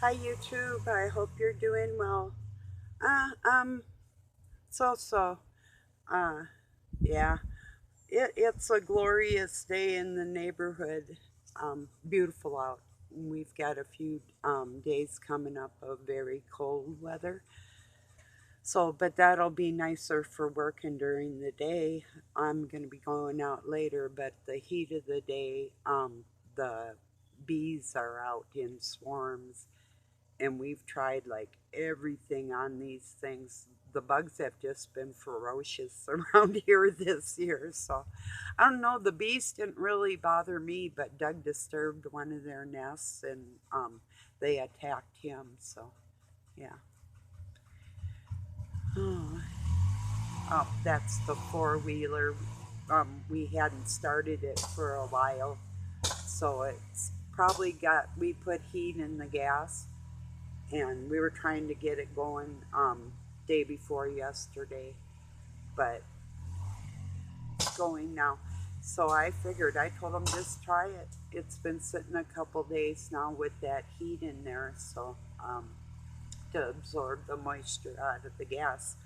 Hi YouTube, I hope you're doing well. Uh, um, so, uh, yeah, it's a glorious day in the neighborhood. Beautiful out. We've got a few days coming up of very cold weather. So, but that'll be nicer for working during the day. I'm going to be going out later, but the heat of the day, the bees are out in swarms and we've tried like everything on these things. The bugs have just been ferocious around here this year. So I don't know. The bees didn't really bother me, but Doug disturbed one of their nests and they attacked him. So yeah. Oh, that's the four wheeler. We hadn't started it for a while. So it's probably got, we put heat in the gas and we were trying to get it going day before yesterday, but it's going now. So I figured, I told them just try it. It's been sitting a couple days now with that heat in there, so to absorb the moisture out of the gas.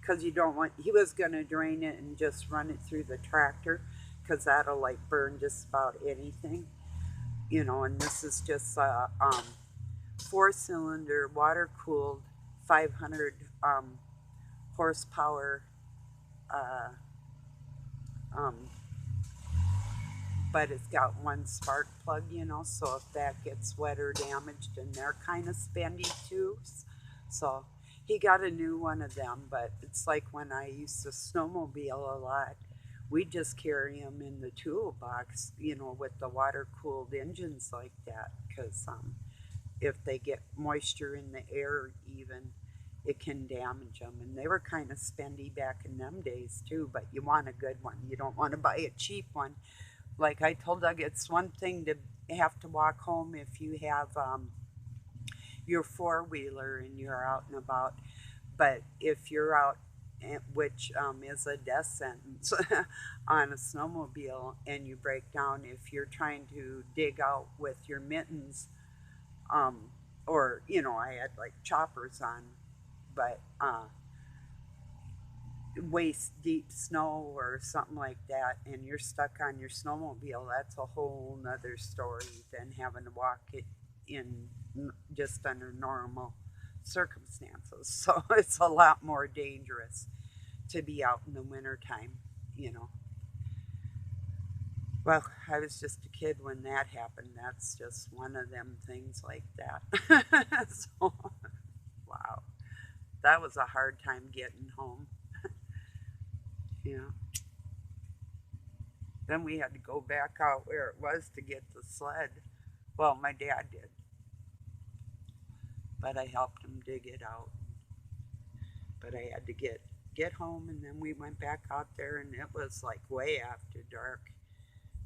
Because you don't want, he was going to drain it and just run it through the tractor, because that'll like burn just about anything, and this is just a four-cylinder, water-cooled, 500 horsepower, uh, um, but it's got one spark plug, so if that gets wet or damaged, and they're kind of spendy too. So he got a new one of them, but it's like when I used to snowmobile a lot, we just carry them in the toolbox, with the water-cooled engines like that, because if they get moisture in the air, even it can damage them. And they were kind of spendy back in them days too, but you want a good one. You don't want to buy a cheap one. Like I told Doug, it's one thing to have to walk home if you have your four wheeler and you're out and about, but if you're out, which is a death sentence on a snowmobile, and you break down, if you're trying to dig out with your mittens, um, or I had like choppers on, but waist deep snow or something like that, and you're stuck on your snowmobile, that's a whole nother story than having to walk it in just under normal circumstances. So it's a lot more dangerous to be out in the wintertime, you know. Well, I was just a kid when that happened. That's just one of them things like that. So, wow. That was a hard time getting home. Yeah. Then we had to go back out where it was to get the sled. Well, my dad did, but I helped him dig it out. But I had to get home, and then we went back out there, and it was like way after dark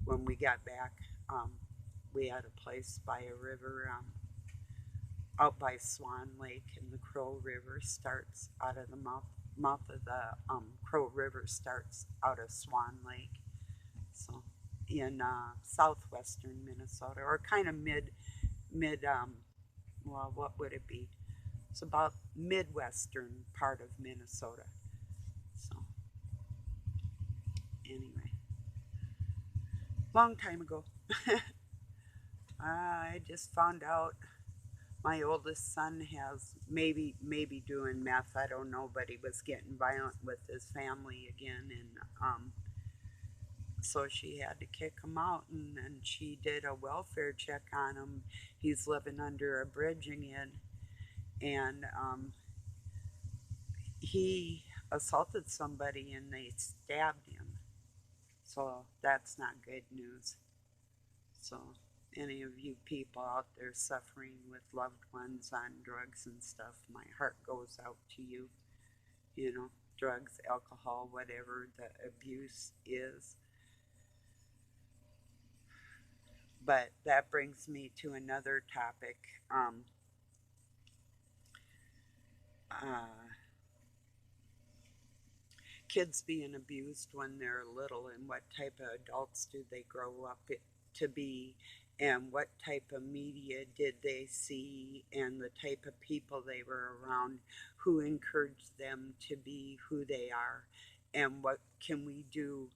when we got back. Um, we had a place by a river, out by Swan Lake, and the Crow River starts out of the mouth of the Crow River starts out of Swan Lake. So in southwestern Minnesota, or kind of mid well, what would it be? It's about midwestern part of Minnesota. So anyway, long time ago. I just found out my oldest son has maybe doing meth. I don't know, but he was getting violent with his family again, and so she had to kick him out, and then she did a welfare check on him. He's living under a bridge again, and he assaulted somebody and they stabbed him. So that's not good news. So any of you people out there suffering with loved ones on drugs and stuff, my heart goes out to you. Drugs, alcohol, whatever the abuse is. But that brings me to another topic. Uh, Kids being abused when they're little, and what type of adults do they grow up to be, and what type of media did they see, and the type of people they were around who encouraged them to be who they are, and what can we do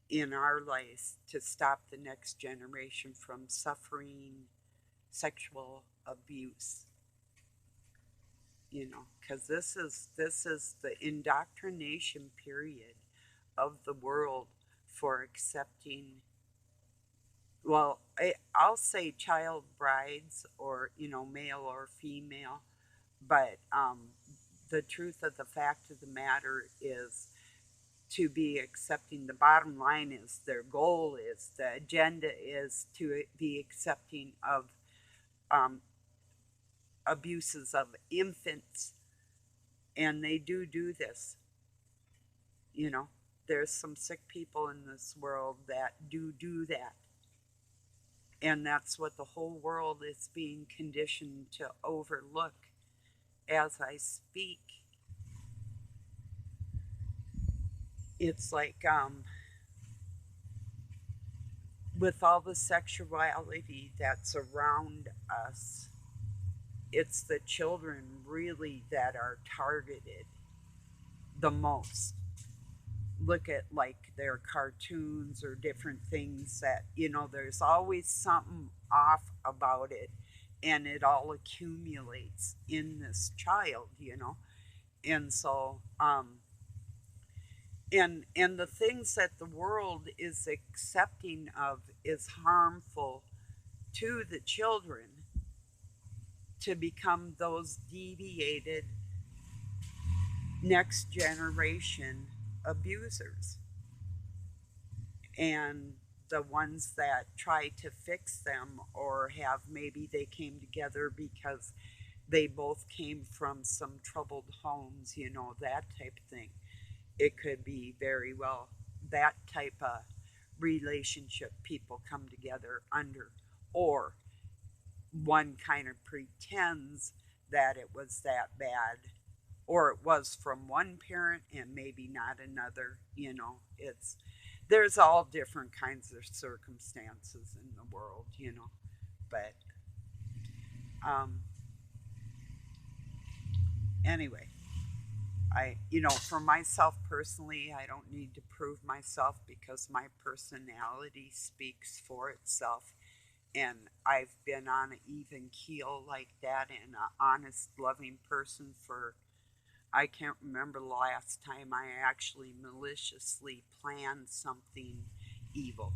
in our lives to stop the next generation from suffering sexual abuse, because this is the indoctrination period of the world for accepting, well, I'll say child brides, or male or female, but the truth of the fact of the matter is to be accepting. The bottom line is their goal is, the agenda is to be accepting of um, abuses of infants, and they do this. You know, there's some sick people in this world that do that, and that's what the whole world is being conditioned to overlook as I speak. It's like, with all the sexuality that's around us, it's the children really that are targeted the most. Look at like their cartoons or different things that, there's always something off about it, and it all accumulates in this child, and so and the things that the world is accepting of is harmful to the children, to become those deviated next generation abusers, and the ones that try to fix them, or have, maybe they came together because they both came from some troubled homes, that type of thing. It could be very well that type of relationship people come together under, or one kind of pretends that it was that bad, or it was from one parent and maybe not another. It's there's all different kinds of circumstances in the world, but um anyway, for myself personally, I don't need to prove myself, because my personality speaks for itself, and I've been on an even keel like that, and an honest, loving person for, I can't remember the last time I actually maliciously planned something evil.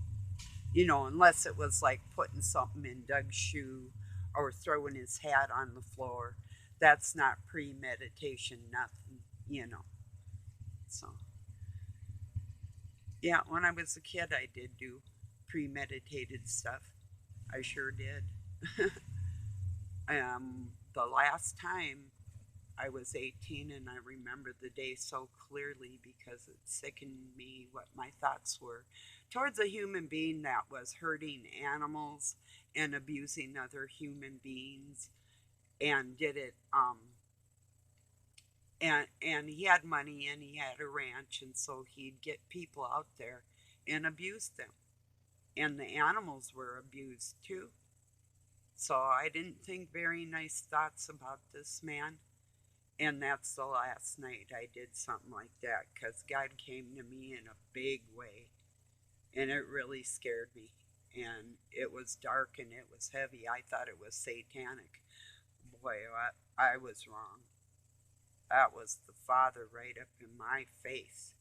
Unless it was like putting something in Doug's shoe or throwing his hat on the floor. That's not premeditation, nothing, you know. So, yeah, when I was a kid, I did do premeditated stuff. I sure did. The last time I was 18, and I remember the day so clearly because it sickened me what my thoughts were towards a human being that was hurting animals and abusing other human beings, and did it, and he had money and he had a ranch, and so he'd get people out there and abuse them, and the animals were abused too. So I didn't think very nice thoughts about this man. And that's the last night I did something like that, because God came to me in a big way, and it really scared me. And it was dark and it was heavy. I thought it was satanic. Boy, I was wrong. That was the Father right up in my face,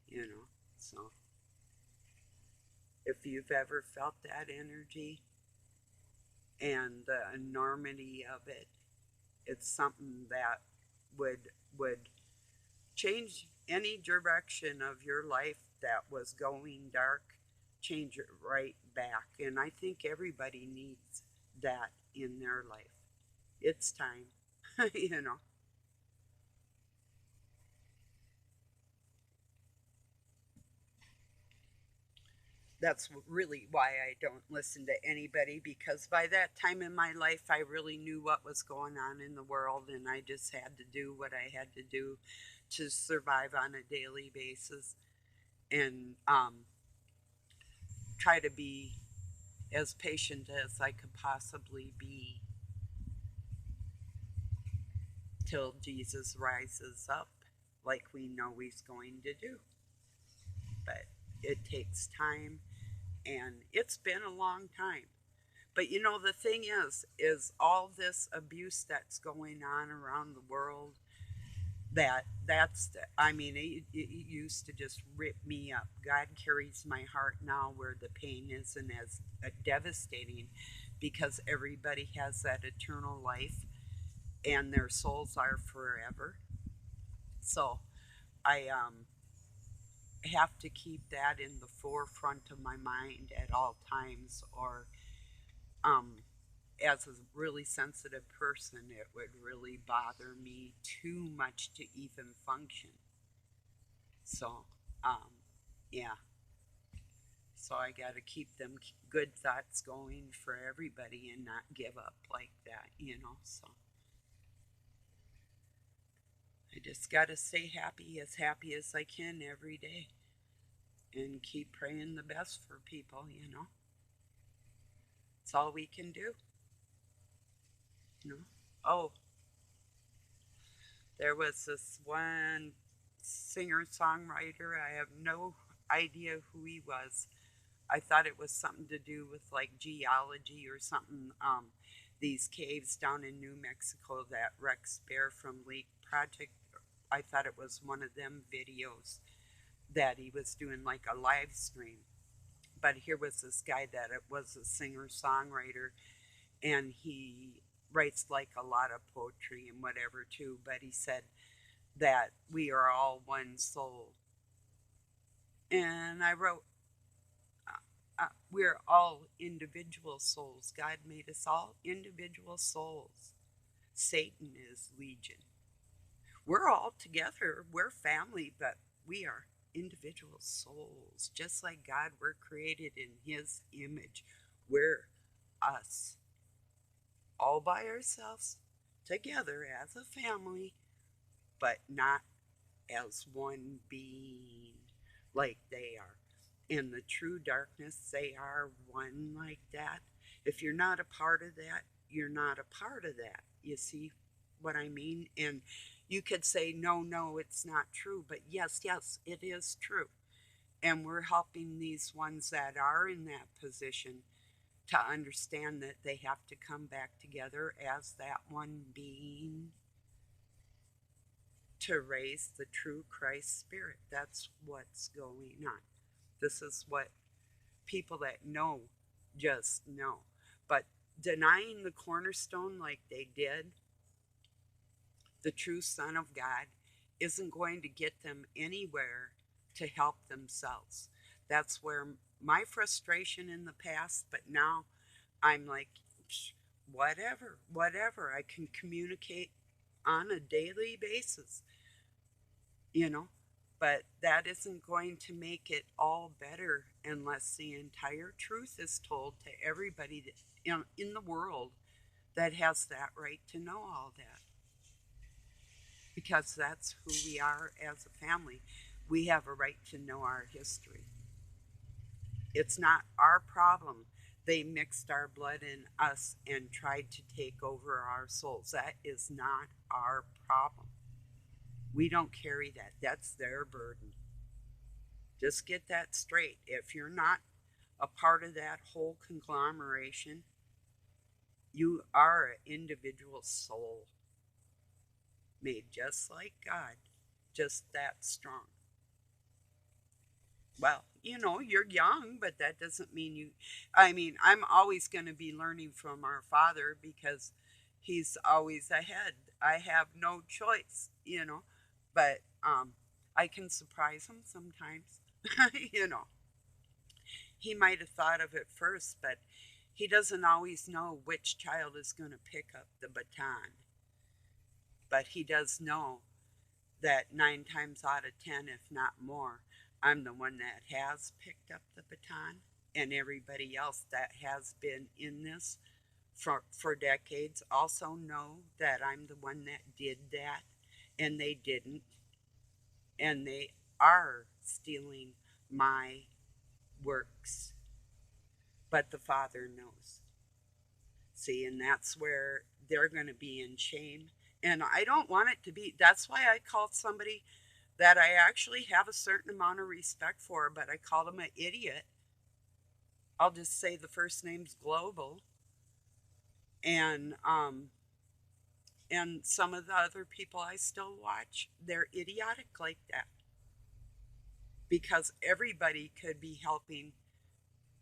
you know. So if you've ever felt that energy and the enormity of it, it's something that would would change any direction of your life that was going dark, change it right back. And I think everybody needs that in their life. It's time, you know. That's really why I don't listen to anybody, because by that time in my life, I really knew what was going on in the world, and I just had to do what I had to do to survive on a daily basis, and try to be as patient as I could possibly be till Jesus rises up, like we know he's going to do. But it takes time, and it's been a long time. But you know, the thing is all this abuse that's going on around the world, I mean, it used to just rip me up. God carries my heart now where the pain isn't as devastating because everybody has that eternal life and their souls are forever. So I have to keep that in the forefront of my mind at all times, or um, as a really sensitive person, it would really bother me too much to even function. So, um, yeah. So I got to keep them good thoughts going for everybody and not give up like that. So I just got to stay as happy as I can every day, and keep praying the best for people. It's all we can do. Oh, there was this one singer songwriter. I have no idea who he was. I thought it was something to do with like geology or something. These caves down in New Mexico that Rex Bear from Leak Project, I thought it was one of them videos that he was doing like a live stream. But here was this guy that it was a singer songwriter, and he writes like a lot of poetry and whatever too. But he said that we are all one soul, and I wrote, we're all individual souls. God made us all individual souls. Satan is legion. We're all together. We're family, but we are individual souls. Just like God, we're created in his image. We're us, all by ourselves, together as a family, but not as one being like they are. In the true darkness, they are one like that. If you're not a part of that, you're not a part of that. You see what I mean? And you could say, no, no, it's not true. But yes, yes, it is true. And we're helping these ones that are in that position to understand that they have to come back together as that one being to raise the true Christ spirit. That's what's going on. This is what people that know just know. But denying the cornerstone like they did, the true Son of God, isn't going to get them anywhere to help themselves. That's where my frustration in the past, but now I'm like, whatever, whatever. I can communicate on a daily basis, you know. But that isn't going to make it all better unless the entire truth is told to everybody in the world that has that right to know all that. Because that's who we are as a family. We have a right to know our history. It's not our problem. They mixed our blood in us and tried to take over our souls. That is not our problem. We don't carry that. That's their burden. Just get that straight. If you're not a part of that whole conglomeration, you are an individual soul made just like God, just that strong. Well, you're young, but that doesn't mean I mean, I'm always going to be learning from our Father because He's always ahead. I have no choice. But I can surprise Him sometimes. you know, He might have thought of it first, but He doesn't always know which child is going to pick up the baton. But He does know that 9 times out of 10, if not more, I'm the one that has picked up the baton, and everybody else that has been in this for decades also know that I'm the one that did that, and they didn't, and they are stealing my works. but the Father knows. See, and that's where they're going to be in shame. And I don't want it to be. That's why I called somebody that I actually have a certain amount of respect for, but I called him an idiot. I'll just say the first name's Global. And some of the other people I still watch, they're idiotic like that, because everybody could be helping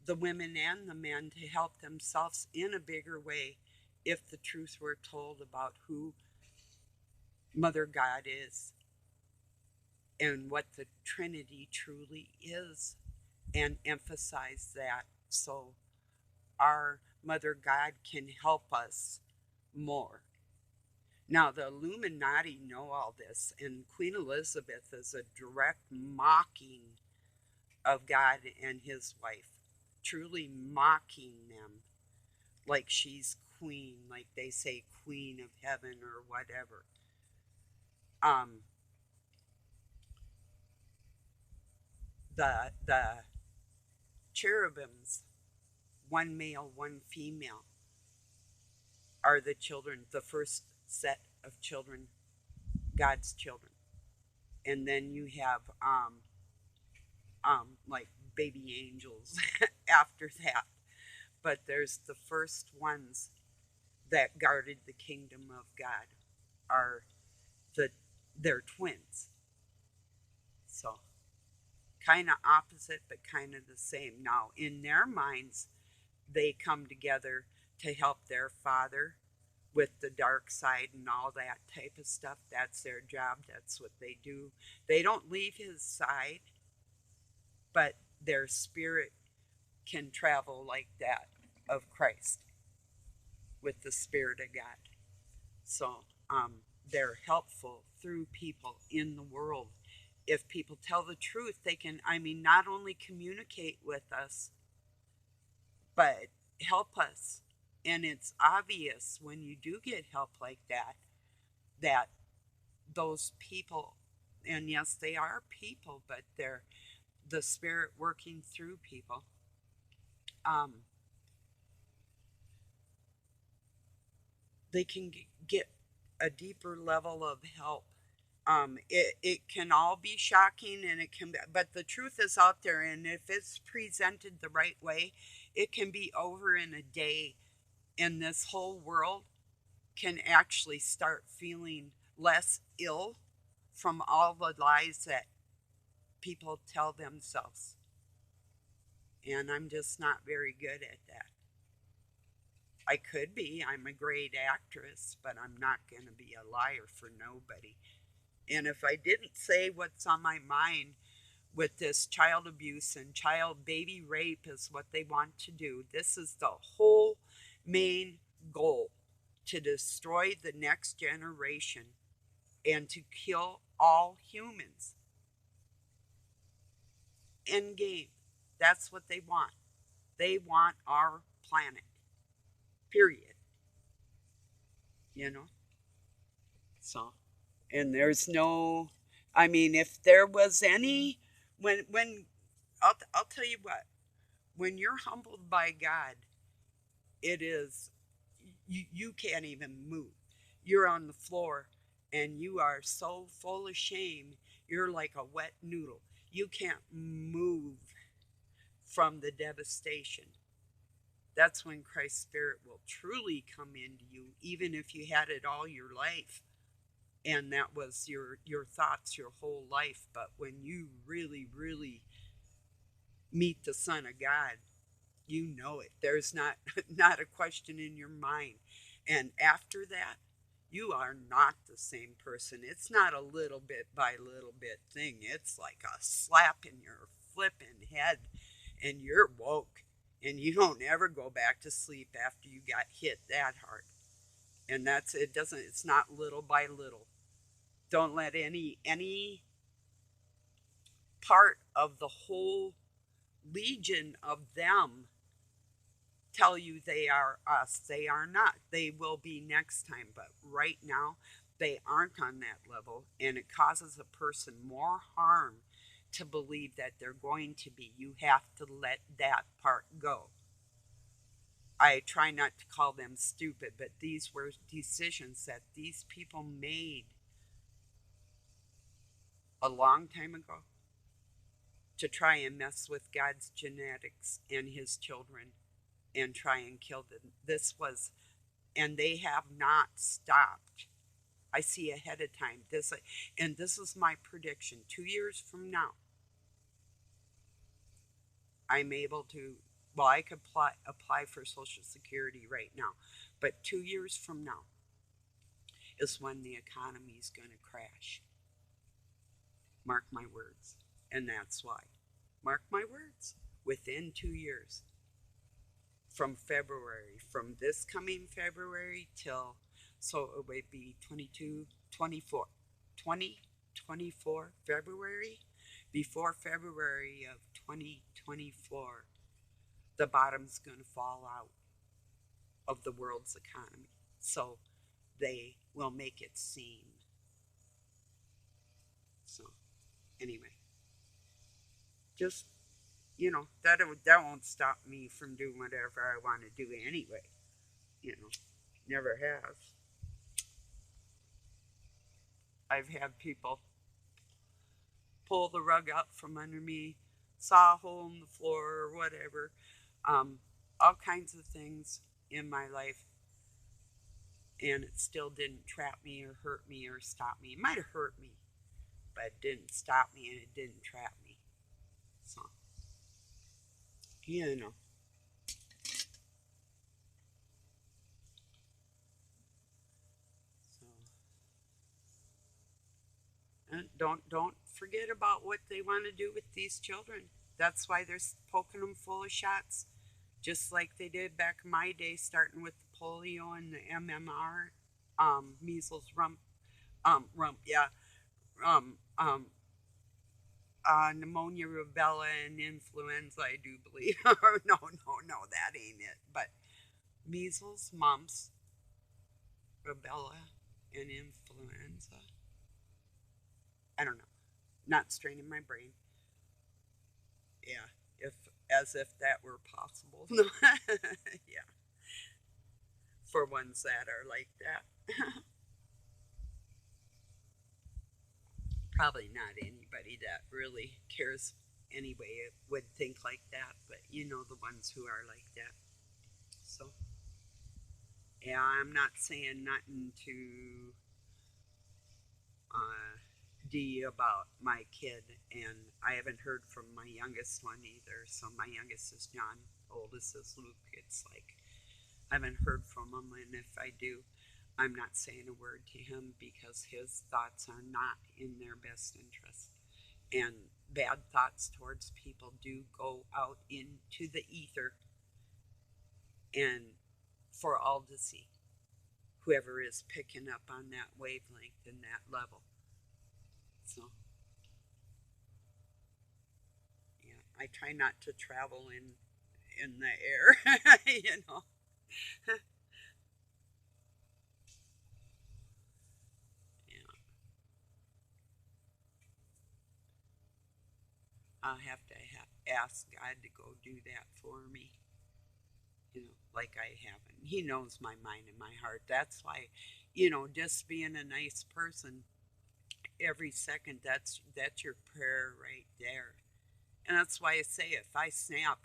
the women and the men to help themselves in a bigger way if the truth were told about who Mother God is and what the Trinity truly is, and emphasize that so our Mother God can help us more. Now, the Illuminati know all this, and Queen Elizabeth is a direct mocking of God and his wife, truly mocking them like she's queen, like they say, queen of heaven or whatever. Um, the cherubims, one male, one female, are the children, the first set of children, God's children. And then you have like baby angels after that. But there's the first ones that guarded the kingdom of God are the they're twins. So kind of opposite but kind of the same. Now in their minds they come together to help their father with the dark side and all that type of stuff. That's their job. That's what they do. They don't leave his side, but their spirit can travel like that of Christ with the Spirit of God. So they're helpful through people in the world. If people tell the truth, they can, I mean, not only communicate with us, but help us. And it's obvious when you do get help like that, that those people, and yes, they are people, but they're the Spirit working through people. Um, they can get a deeper level of help. It can all be shocking, and it can be, but the truth is out there, and if it's presented the right way, it can be over in a day, and this whole world can actually start feeling less ill from all the lies that people tell themselves. And I'm just not very good at that. I could be. I'm a great actress, but I'm not going to be a liar for nobody. And if I didn't say what's on my mind with this child abuse and child baby rape is what they want to do, this is the whole main goal, to destroy the next generation and to kill all humans. End game. That's what they want. They want our planet. Period. You know? So, and there's no, I mean, if there was any, when I'll tell you what, when you're humbled by God, it is, you can't even move. You're on the floor and you are so full of shame, you're like a wet noodle. You can't move from the devastation. That's when Christ's Spirit will truly come into you, even if you had it all your life and that was your thoughts your whole life. But when you really meet the Son of God, you know it. There's not not a question in your mind. And after that, you are not the same person. It's not a little bit by little bit thing. It's like a slap in your flipping head, and you're woke, and you don't ever go back to sleep after you got hit that hard. And that's it. Doesn't, it's not little by little. Don't let any part of the whole legion of them tell you they are us. They are not. They will be next time. But right now, they aren't on that level. And it causes a person more harm to believe that they're going to be. You have to let that part go. I try not to call them stupid, but these were decisions that these people made a long time ago to try and mess with God's genetics and his children and try and kill them. This was, and they have not stopped. I see ahead of time. And this is my prediction. 2 years from now, I'm able to, well, I could apply for Social Security right now, but 2 years from now is when the economy is going to crash. Mark my words. And that's why. Mark my words. Within 2 years, from February, from this coming February till, so it would be 22, 24, 2024 February, before February of 2024, the bottom's going to fall out of the world's economy. So they will make it seem. So anyway, just, that won't stop me from doing whatever I want to do anyway. Never has. I've had people pull the rug out from under me, saw a hole in the floor or whatever. Um, all kinds of things in my life, and it still didn't trap me or hurt me or stop me. It might have hurt me, but it didn't stop me and it didn't trap me. So, you know. So, and don't forget about what they want to do with these children. That's why they're poking them full of shots, just like they did back in my day, starting with the polio and the MMR, measles, yeah, um, um, pneumonia, rubella, and influenza. I do believe. No, that ain't it. But measles, mumps, rubella, and influenza. I don't know. Not straining my brain. Yeah, if as if that were possible. Yeah, for ones that are like that. Probably not anybody that really cares anyway would think like that, but the ones who are like that. So, yeah, I'm not saying nothing to uh, D about my kid, and I haven't heard from my youngest one either. So, my youngest is John, oldest is Luke. It's like I haven't heard from him, and if I do, I'm not saying a word to him because his thoughts are not in their best interest. And bad thoughts towards people do go out into the ether and for all to see, whoever is picking up on that wavelength and that level. So, yeah, I try not to travel in the air, you know. I'll have to ask God to go do that for me, like I haven't. He knows my mind and my heart. That's why, just being a nice person every second, that's your prayer right there. And that's why I say if I snap,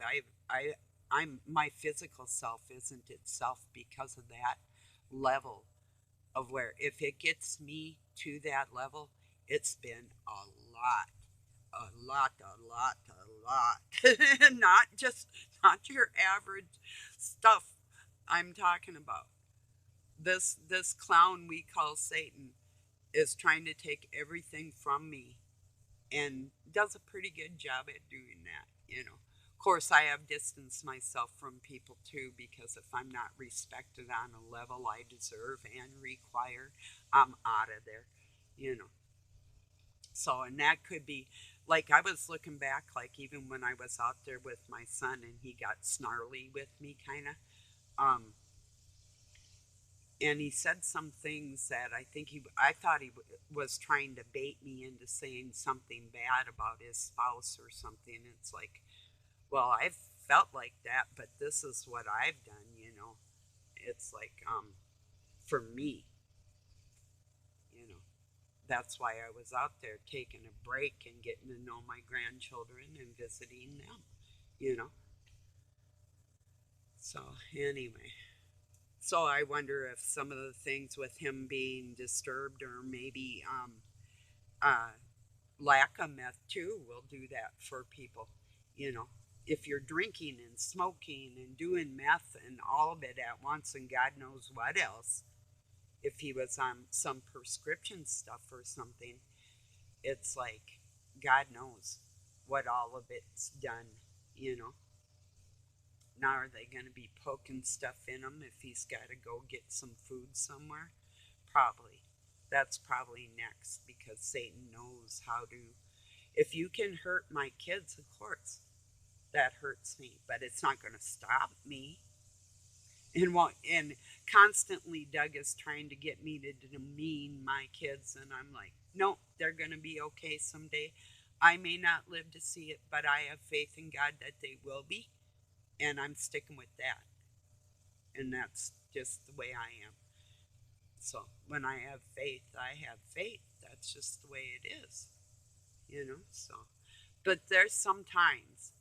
I'm my physical self isn't itself because of that level of where if it gets me to that level, it's been a lot. Not your average stuff I'm talking about. This clown we call Satan is trying to take everything from me and does a pretty good job at doing that. Of course, I have distanced myself from people too because if I'm not respected on a level I deserve and require, I'm out of there. You know. So, and that could be like I was looking back, like even when I was out there with my son and he got snarly with me, kind of. Um, and he said some things that I thought he was trying to bait me into saying something bad about his spouse or something. It's like, well, I've felt like that, but this is what I've done. it's like, for me, you know, that's why I was out there taking a break and getting to know my grandchildren and visiting them, you know. So, anyway, so I wonder if some of the things with him being disturbed or maybe uh, lack of meth too will do that for people, you know. If you're drinking and smoking and doing meth and all of it at once and God knows what else, if he was on some prescription stuff or something, it's like God knows what all of it's done, you know. Now, are they going to be poking stuff in him if he's got to go get some food somewhere? Probably. That's probably next because Satan knows how to. If you can hurt my kids, of course, that hurts me, but it's not going to stop me. And constantly Doug is trying to get me to demean my kids, and I'm like, no, they're going to be okay someday. I may not live to see it, but I have faith in God that they will be, and I'm sticking with that. And that's just the way I am. So when I have faith, I have faith. That's just the way it is, you know. So, but there's sometimes,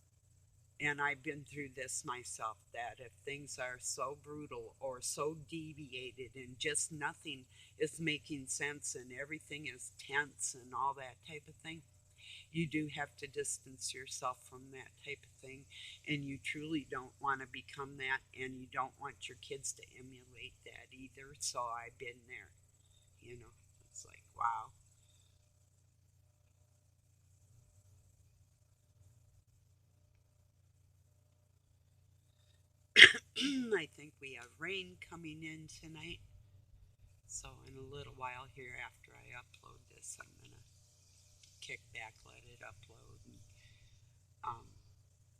and I've been through this myself, that if things are so brutal or so deviated and just nothing is making sense and everything is tense and all that type of thing, you do have to distance yourself from that type of thing. And you truly don't want to become that, and you don't want your kids to emulate that either. So I've been there, you know. It's like, wow. I think we have rain coming in tonight. So in a little while here after I upload this, I'm going to kick back, let it upload, and um,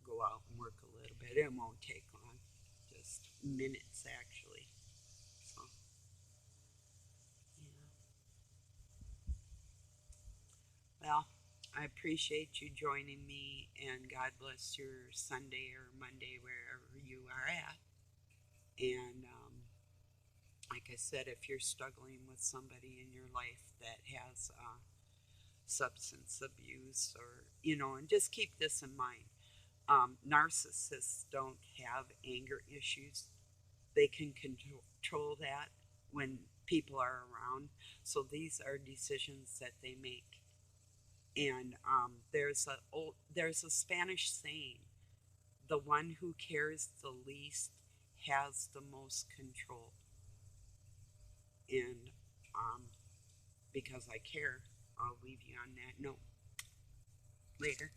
go out and work a little bit. It won't take long, just minutes actually. So, yeah. Well, I appreciate you joining me, and God bless your Sunday or Monday, wherever you are at. And like I said, if you're struggling with somebody in your life that has substance abuse, or, you know, and just keep this in mind, narcissists don't have anger issues. They can control that when people are around. So these are decisions that they make. And there's a Spanish saying: the one who cares the least has the most control. And because I care, I'll leave you on that note. Later.